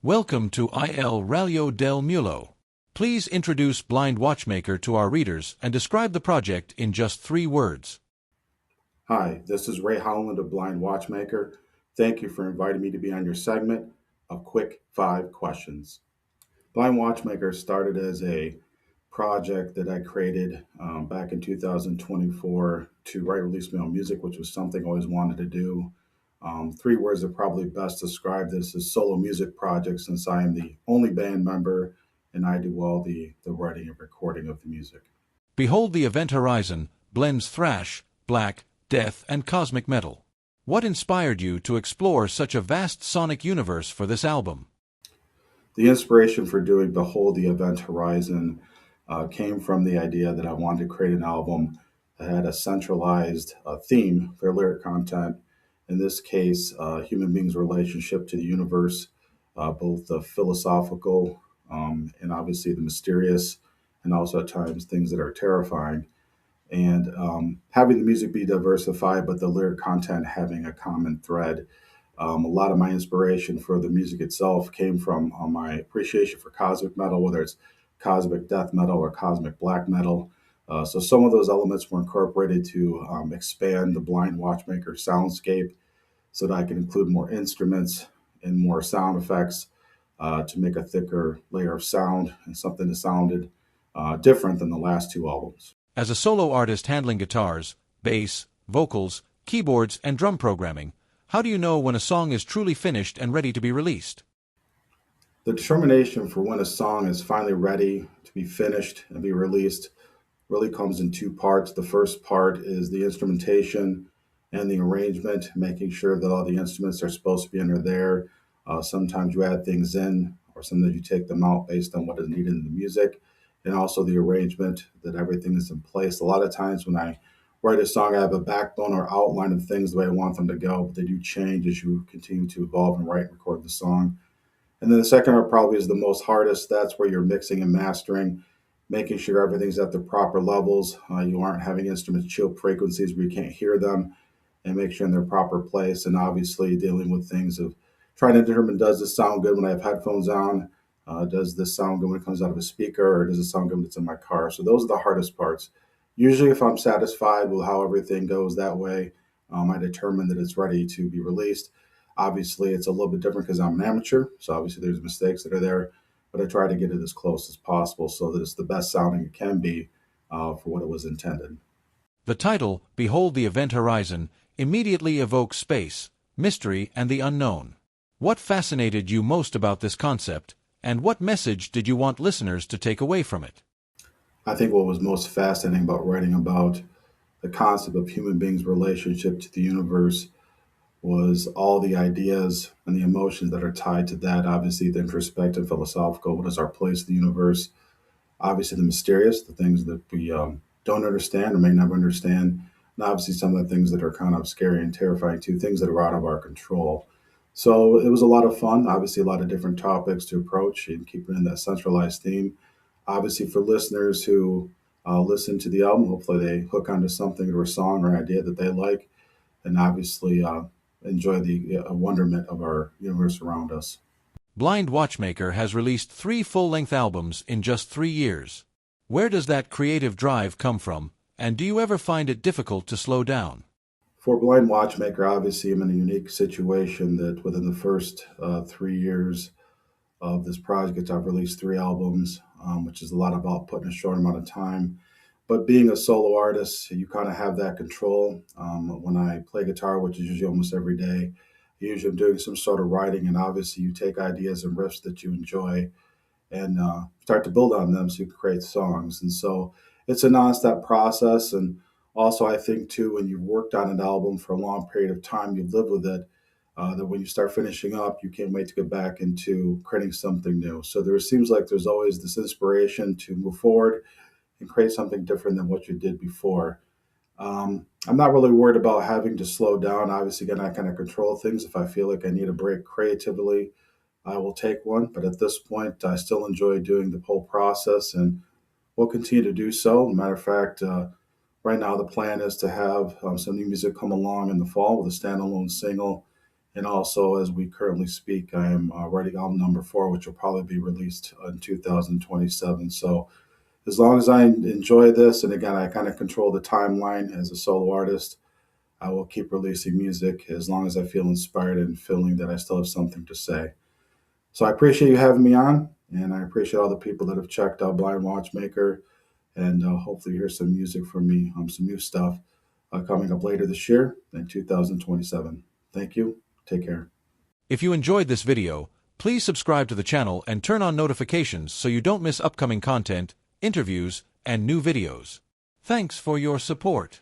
Welcome to Il Raglio Del Mulo. Please introduce Blind Watchmaker to our readers and describe the project in just 3 words. Hi, this is Howland of Blind Watchmaker. Thank you for inviting me to be on your segment of Quick 5 Questions. Blind Watchmaker started as a project that I created back in 2024 to write release my own music, which was something I always wanted to do. 3 words that probably best describe this as solo music project, since I am the only band member and I do all the writing and recording of the music. Behold, the event horizon blends thrash, black, death, and cosmic metal. What inspired you to explore such a vast sonic universe for this album? The inspiration for doing Behold the Event Horizon came from the idea that I wanted to create an album that had a centralized theme for lyric content. In this case, human beings' relationship to the universe, both the philosophical and obviously the mysterious, and also at times things that are terrifying. And having the music be diversified, but the lyric content having a common thread. A lot of my inspiration for the music itself came from my appreciation for cosmic metal, whether it's cosmic death metal or cosmic black metal. So some of those elements were incorporated to expand the Blind Watchmaker soundscape so that I can include more instruments and more sound effects to make a thicker layer of sound and something that sounded different than the last 2 albums. As a solo artist handling guitars, bass, vocals, keyboards, and drum programming, how do you know when a song is truly finished and ready to be released? The determination for when a song is finally ready to be finished and be released really comes in 2 parts. The first part is the instrumentation and the arrangement, making sure that all the instruments are supposed to be under there. Sometimes you add things in, or sometimes you take them out based on what is needed in the music, and also the arrangement, that everything is in place. A lot of times when I write a song, I have a backbone or outline of things the way I want them to go, but they do change as you continue to evolve and write and record the song. And then the second part probably is the most hardest. That's where you're mixing and mastering, making sure everything's at the proper levels. You aren't having instruments choke frequencies where you can't hear them, and make sure in their proper place. And obviously dealing with things of trying to determine, does this sound good when I have headphones on? Does this sound good when it comes out of a speaker, or does it sound good when it's in my car? So those are the hardest parts. Usually if I'm satisfied with how everything goes that way, I determine that it's ready to be released. Obviously, it's a little bit different because I'm an amateur, so obviously there's mistakes that are there, but I try to get it as close as possible so that it's the best sounding it can be for what it was intended. The title, Behold the Event Horizon, immediately evokes space, mystery, and the unknown. What fascinated you most about this concept, and what message did you want listeners to take away from it? I think what was most fascinating about writing about the concept of human beings' relationship to the universe was all the ideas and the emotions that are tied to that. Obviously, the introspective, philosophical, what is our place in the universe? Obviously, the mysterious, the things that we don't understand or may never understand. And obviously, some of the things that are kind of scary and terrifying too, things that are out of our control. So it was a lot of fun. Obviously, a lot of different topics to approach and keep it in that centralized theme. Obviously, for listeners who listen to the album, hopefully they hook onto something or a song or idea that they like, and obviously enjoy the wonderment of our universe around us. Blind Watchmaker has released 3 full-length albums in just 3 years. Where does that creative drive come from, and do you ever find it difficult to slow down? For Blind Watchmaker, obviously I'm in a unique situation that within the first 3 years of this project, I've released 3 albums, which is a lot of output in a short amount of time. But being a solo artist, you kind of have that control. When I play guitar, which is usually almost every day, usually I'm doing some sort of writing, and obviously you take ideas and riffs that you enjoy and start to build on them so you can create songs. And so it's a nonstop process. And also, I think too, when you've worked on an album for a long period of time, you've lived with it, that when you start finishing up, you can't wait to get back into creating something new. So there seems like there's always this inspiration to move forward and create something different than what you did before. I'm not really worried about having to slow down. Obviously, again, I kind of control things. If I feel like I need a break creatively, I will take one. But at this point, I still enjoy doing the whole process and will continue to do so. Matter of fact, right now the plan is to have some new music come along in the fall with a standalone single And also, as we currently speak, I am writing album number 4, which will probably be released in 2027. So as long as I enjoy this, and again, I kind of control the timeline as a solo artist, I will keep releasing music as long as I feel inspired and feeling that I still have something to say. So I appreciate you having me on, and I appreciate all the people that have checked out Blind Watchmaker, and hopefully hear some music from me, some new stuff coming up later this year in 2027. Thank you. Take care. If you enjoyed this video, please subscribe to the channel and turn on notifications so you don't miss upcoming content, interviews, and new videos. Thanks for your support.